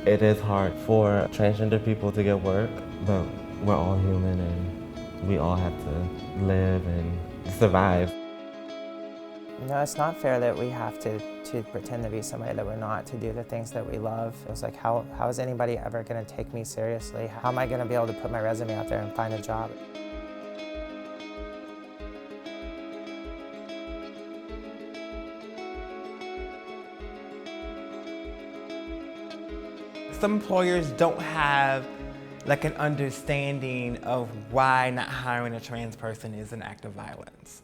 It is hard for transgender people to get work, but we're all human and we all have to live and survive. No, it's not fair that we have to pretend to be somebody that we're not, to do the things that we love. It was like, how is anybody ever going to take me seriously? How am I going to be able to put my resume out there and find a job? Some employers don't have like an understanding of why not hiring a trans person is an act of violence.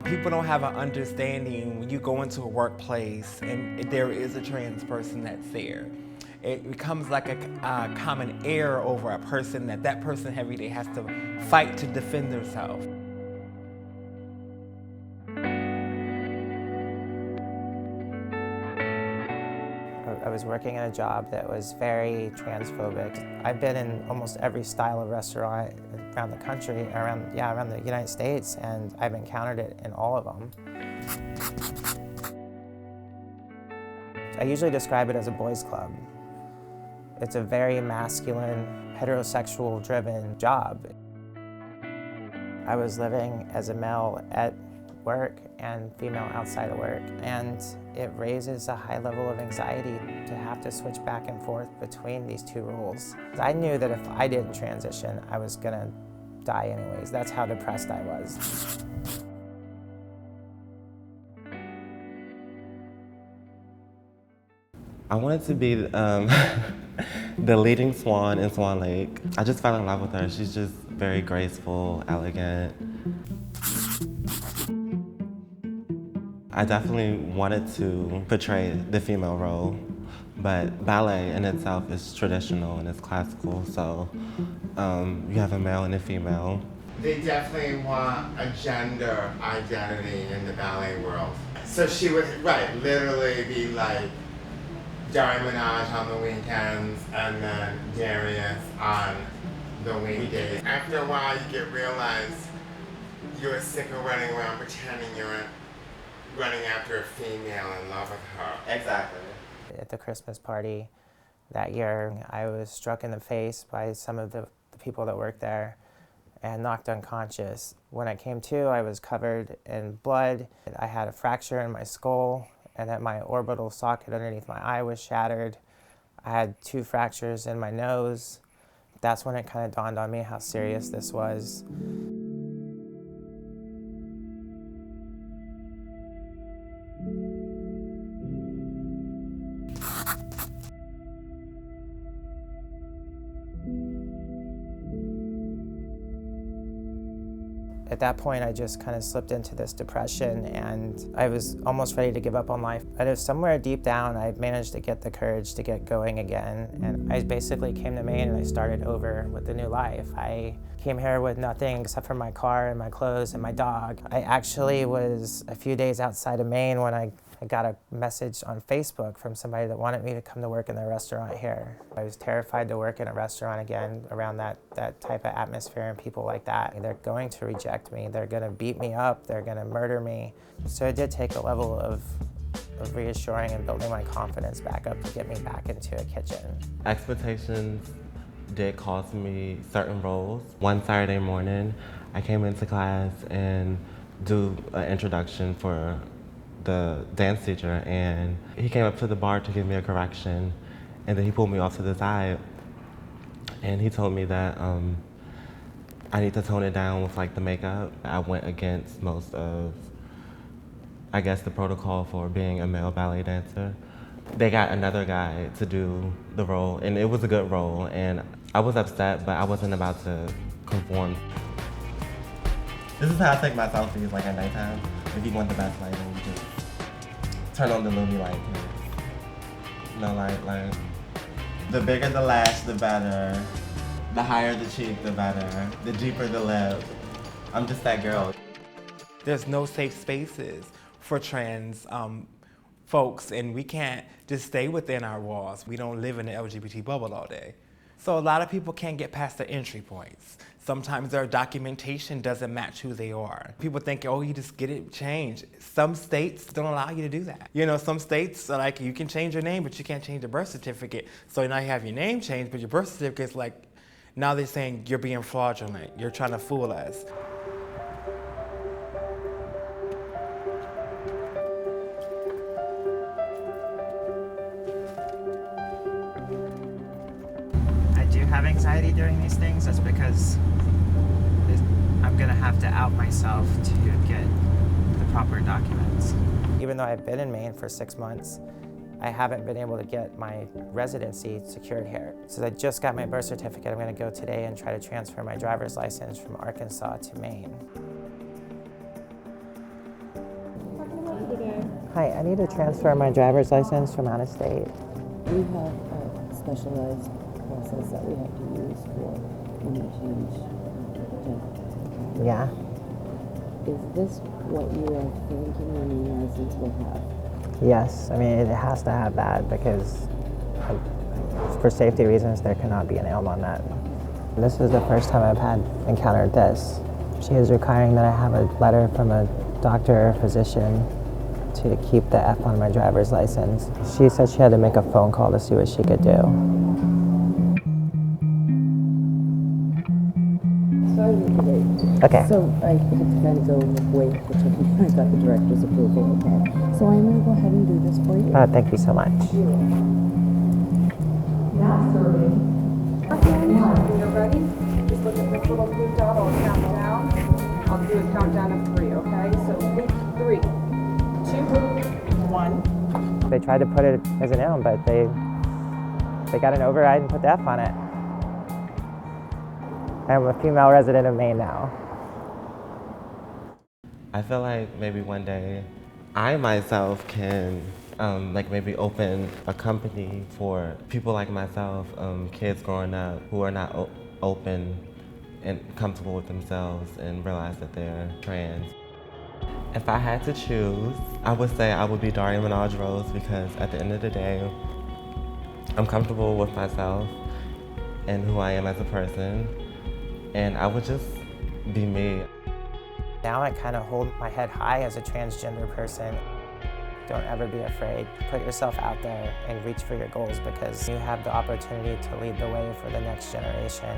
People don't have an understanding when you go into a workplace and there is a trans person that's there. It becomes like a common error over a person that person every day has to fight to defend themselves. I was working in a job that was very transphobic. I've been in almost every style of restaurant around the country, around the United States, and I've encountered it in all of them. I usually describe it as a boys' club. It's a very masculine, heterosexual-driven job. I was living as a male at work and female outside of work, and it raises a high level of anxiety to have to switch back and forth between these two roles. I knew that if I didn't transition, I was gonna die anyways. That's how depressed I was. I wanted to be the leading swan in Swan Lake. I just fell in love with her. She's just very graceful, elegant. I definitely wanted to portray the female role, but ballet in itself is traditional and it's classical, so you have a male and a female. They definitely want a gender identity in the ballet world. So she would, literally be like Minaj on the weekends and then Darius on the weekdays. After a while, you realize you're sick of running around pretending you're running after a female in love with her. Exactly. At the Christmas party that year, I was struck in the face by some of the people that worked there and knocked unconscious. When I came to, I was covered in blood. I had a fracture in my skull, and that my orbital socket underneath my eye was shattered. I had 2 fractures in my nose. That's when it kind of dawned on me how serious this was. At that point, I just kind of slipped into this depression, and I was almost ready to give up on life. But somewhere deep down, I managed to get the courage to get going again. And I basically came to Maine and I started over with a new life. I came here with nothing except for my car and my clothes and my dog. I actually was a few days outside of Maine when I got a message on Facebook from somebody that wanted me to come to work in their restaurant here. I was terrified to work in a restaurant again around that type of atmosphere and people like that. They're going to reject me, they're gonna beat me up, they're gonna murder me. So it did take a level of reassuring and building my confidence back up to get me back into a kitchen. Expectations did cost me certain roles. One Saturday morning, I came into class and do an introduction for the dance teacher, and he came up to the bar to give me a correction, and then he pulled me off to the side and he told me that I need to tone it down with like the makeup. I went against most of, I guess, the protocol for being a male ballet dancer. They got another guy to do the role, and it was a good role, and I was upset, but I wasn't about to conform. This is how I take my selfies, like at nighttime. If you want the best lighting, you just turn on the Lumi light. No light. The bigger the lash, the better. The higher the cheek, the better. The deeper the lip. I'm just that girl. There's no safe spaces for trans folks, and we can't just stay within our walls. We don't live in the LGBT bubble all day. So a lot of people can't get past the entry points. Sometimes their documentation doesn't match who they are. People think, oh, you just get it changed. Some states don't allow you to do that. You know, some states are like, you can change your name, but you can't change the birth certificate. So now you have your name changed, but your birth certificate's like, now they're saying you're being fraudulent. You're trying to fool us. I do have anxiety during these things. That's because I'm gonna have to out myself to get the proper documents. Even though I've been in Maine for 6 months, I haven't been able to get my residency secured here. So I just got my birth certificate. I'm gonna go today and try to transfer my driver's license from Arkansas to Maine. Hi, I need to transfer my driver's license from out of state. We have a specialized process that we have to use for when you change gender. Yeah. Is this what you are thinking your new license will have? Yes, I mean, it has to have that because for safety reasons, there cannot be an elm on that. This is the first time I've encountered this. She is requiring that I have a letter from a doctor or physician to keep the F on my driver's license. She said she had to make a phone call to see what she could do. Sorry to be late. Okay. So I had to kind of go wait for checking. I got the director's approval. Okay. So I'm going to go ahead and do this for you. Thank you so much. When you're ready, just look at this little blue dot. I'll count down. I'll do a countdown of 3, okay? So 3, 2, 1. They tried to put it as an elm, but they got an override and put the F on it. I'm a female resident of Maine now. I feel like maybe one day I myself can like maybe open a company for people like myself, kids growing up who are not open and comfortable with themselves and realize that they're trans. If I had to choose, I would say I would be Daria Minaj Rose because at the end of the day, I'm comfortable with myself and who I am as a person, and I would just be me. Now I kind of hold my head high as a transgender person. Don't ever be afraid. Put yourself out there and reach for your goals because you have the opportunity to lead the way for the next generation.